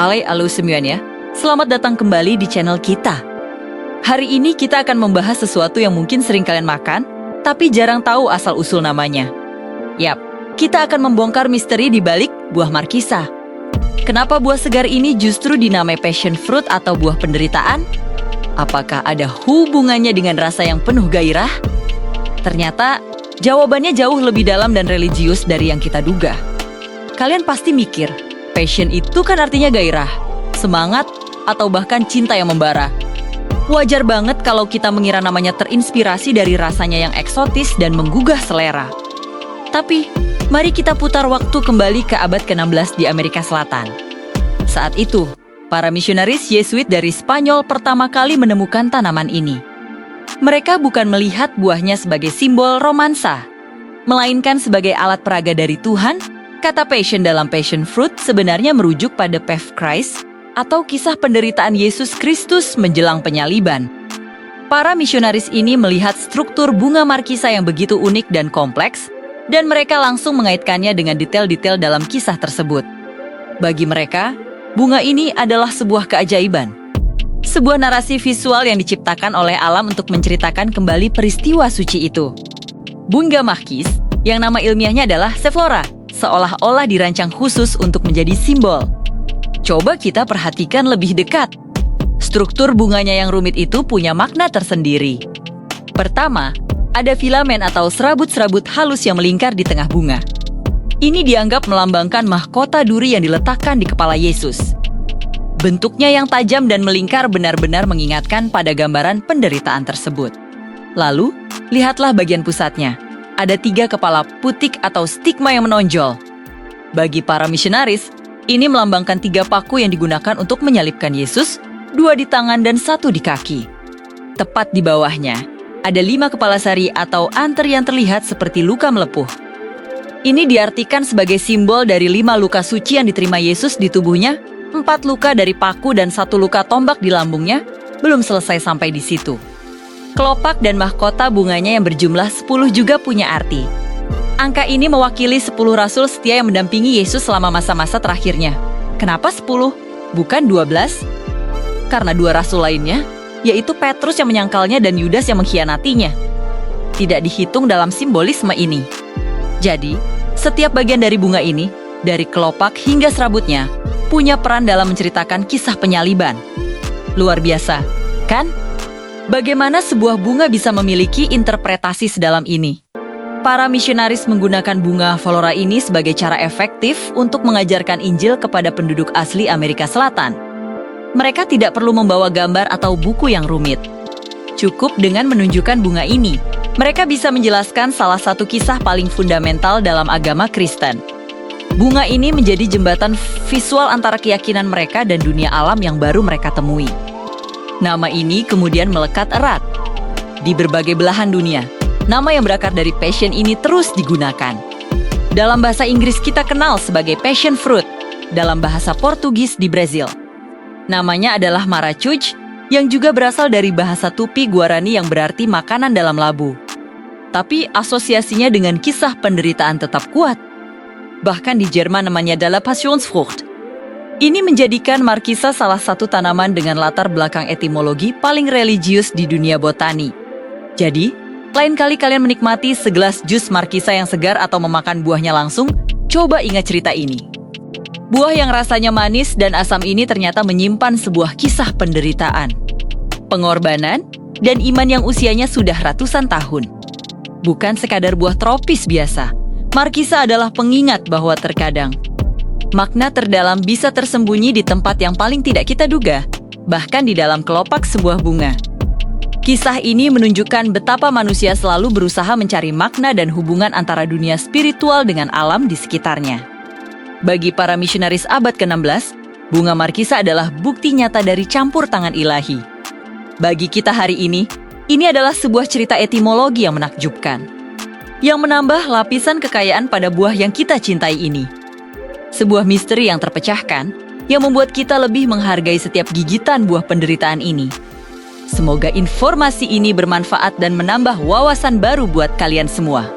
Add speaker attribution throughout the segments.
Speaker 1: Halo semuanya, selamat datang kembali di channel kita. Hari ini kita akan membahas sesuatu yang mungkin sering kalian makan, tapi jarang tahu asal-usul namanya. Yap, kita akan membongkar misteri di balik buah markisa. Kenapa buah segar ini justru dinamai passion fruit atau buah penderitaan? Apakah ada hubungannya dengan rasa yang penuh gairah? Ternyata, jawabannya jauh lebih dalam dan religius dari yang kita duga. Kalian pasti mikir, passion itu kan artinya gairah, semangat, atau bahkan cinta yang membara. Wajar banget kalau kita mengira namanya terinspirasi dari rasanya yang eksotis dan menggugah selera. Tapi, mari kita putar waktu kembali ke abad ke-16 di Amerika Selatan. Saat itu, para misionaris Yesuit dari Spanyol pertama kali menemukan tanaman ini. Mereka bukan melihat buahnya sebagai simbol romansa, melainkan sebagai alat peraga dari Tuhan. Kata passion dalam passion fruit sebenarnya merujuk pada Path Christ atau kisah penderitaan Yesus Kristus menjelang penyaliban. Para misionaris ini melihat struktur bunga markisa yang begitu unik dan kompleks, dan mereka langsung mengaitkannya dengan detail-detail dalam kisah tersebut. Bagi mereka, bunga ini adalah sebuah keajaiban. Sebuah narasi visual yang diciptakan oleh alam untuk menceritakan kembali peristiwa suci itu. Bunga markis, yang nama ilmiahnya adalah Sephora, seolah-olah dirancang khusus untuk menjadi simbol. Coba kita perhatikan lebih dekat. Struktur bunganya yang rumit itu punya makna tersendiri. Pertama, ada filamen atau serabut-serabut halus yang melingkar di tengah bunga. Ini dianggap melambangkan mahkota duri yang diletakkan di kepala Yesus. Bentuknya yang tajam dan melingkar benar-benar mengingatkan pada gambaran penderitaan tersebut. Lalu, lihatlah bagian pusatnya. Ada 3 kepala putik atau stigma yang menonjol. Bagi para misionaris, ini melambangkan 3 paku yang digunakan untuk menyalibkan Yesus, 2 di tangan dan 1 di kaki. Tepat di bawahnya, ada 5 kepala sari atau anter yang terlihat seperti luka melepuh. Ini diartikan sebagai simbol dari 5 luka suci yang diterima Yesus di tubuhnya, 4 luka dari paku dan 1 luka tombak di lambungnya. Belum selesai sampai di situ. Kelopak dan mahkota bunganya yang berjumlah 10 juga punya arti. Angka ini mewakili 10 rasul setia yang mendampingi Yesus selama masa-masa terakhirnya. Kenapa 10? Bukan 12? Karena 2 rasul lainnya, yaitu Petrus yang menyangkalnya dan Yudas yang mengkhianatinya, tidak dihitung dalam simbolisme ini. Jadi, setiap bagian dari bunga ini, dari kelopak hingga serabutnya, punya peran dalam menceritakan kisah penyaliban. Luar biasa, kan? Bagaimana sebuah bunga bisa memiliki interpretasi sedalam ini? Para misionaris menggunakan bunga flora ini sebagai cara efektif untuk mengajarkan Injil kepada penduduk asli Amerika Selatan. Mereka tidak perlu membawa gambar atau buku yang rumit. Cukup dengan menunjukkan bunga ini, mereka bisa menjelaskan salah satu kisah paling fundamental dalam agama Kristen. Bunga ini menjadi jembatan visual antara keyakinan mereka dan dunia alam yang baru mereka temui. Nama ini kemudian melekat erat. Di berbagai belahan dunia, nama yang berakar dari passion ini terus digunakan. Dalam bahasa Inggris kita kenal sebagai passion fruit, dalam bahasa Portugis di Brazil. Namanya adalah maracuj, yang juga berasal dari bahasa Tupi Guarani yang berarti makanan dalam labu. Tapi asosiasinya dengan kisah penderitaan tetap kuat. Bahkan di Jerman namanya adalah Passionsfrucht. Ini menjadikan markisa salah satu tanaman dengan latar belakang etimologi paling religius di dunia botani. Jadi, lain kali kalian menikmati segelas jus markisa yang segar atau memakan buahnya langsung, coba ingat cerita ini. Buah yang rasanya manis dan asam ini ternyata menyimpan sebuah kisah penderitaan, pengorbanan, dan iman yang usianya sudah ratusan tahun. Bukan sekadar buah tropis biasa, markisa adalah pengingat bahwa terkadang makna terdalam bisa tersembunyi di tempat yang paling tidak kita duga, bahkan di dalam kelopak sebuah bunga. Kisah ini menunjukkan betapa manusia selalu berusaha mencari makna dan hubungan antara dunia spiritual dengan alam di sekitarnya. Bagi para misionaris abad ke-16, bunga markisa adalah bukti nyata dari campur tangan ilahi. Bagi kita hari ini adalah sebuah cerita etimologi yang menakjubkan, yang menambah lapisan kekayaan pada buah yang kita cintai ini. Sebuah misteri yang terpecahkan, yang membuat kita lebih menghargai setiap gigitan buah penderitaan ini. Semoga informasi ini bermanfaat dan menambah wawasan baru buat kalian semua.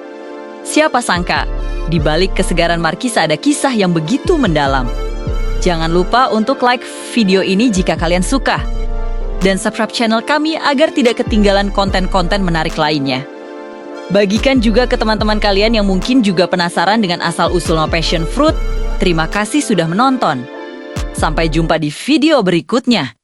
Speaker 1: Siapa sangka, di balik kesegaran markisa ada kisah yang begitu mendalam. Jangan lupa untuk like video ini jika kalian suka. Dan subscribe channel kami agar tidak ketinggalan konten-konten menarik lainnya. Bagikan juga ke teman-teman kalian yang mungkin juga penasaran dengan asal-usul nama passion fruit. Terima kasih sudah menonton. Sampai jumpa di video berikutnya.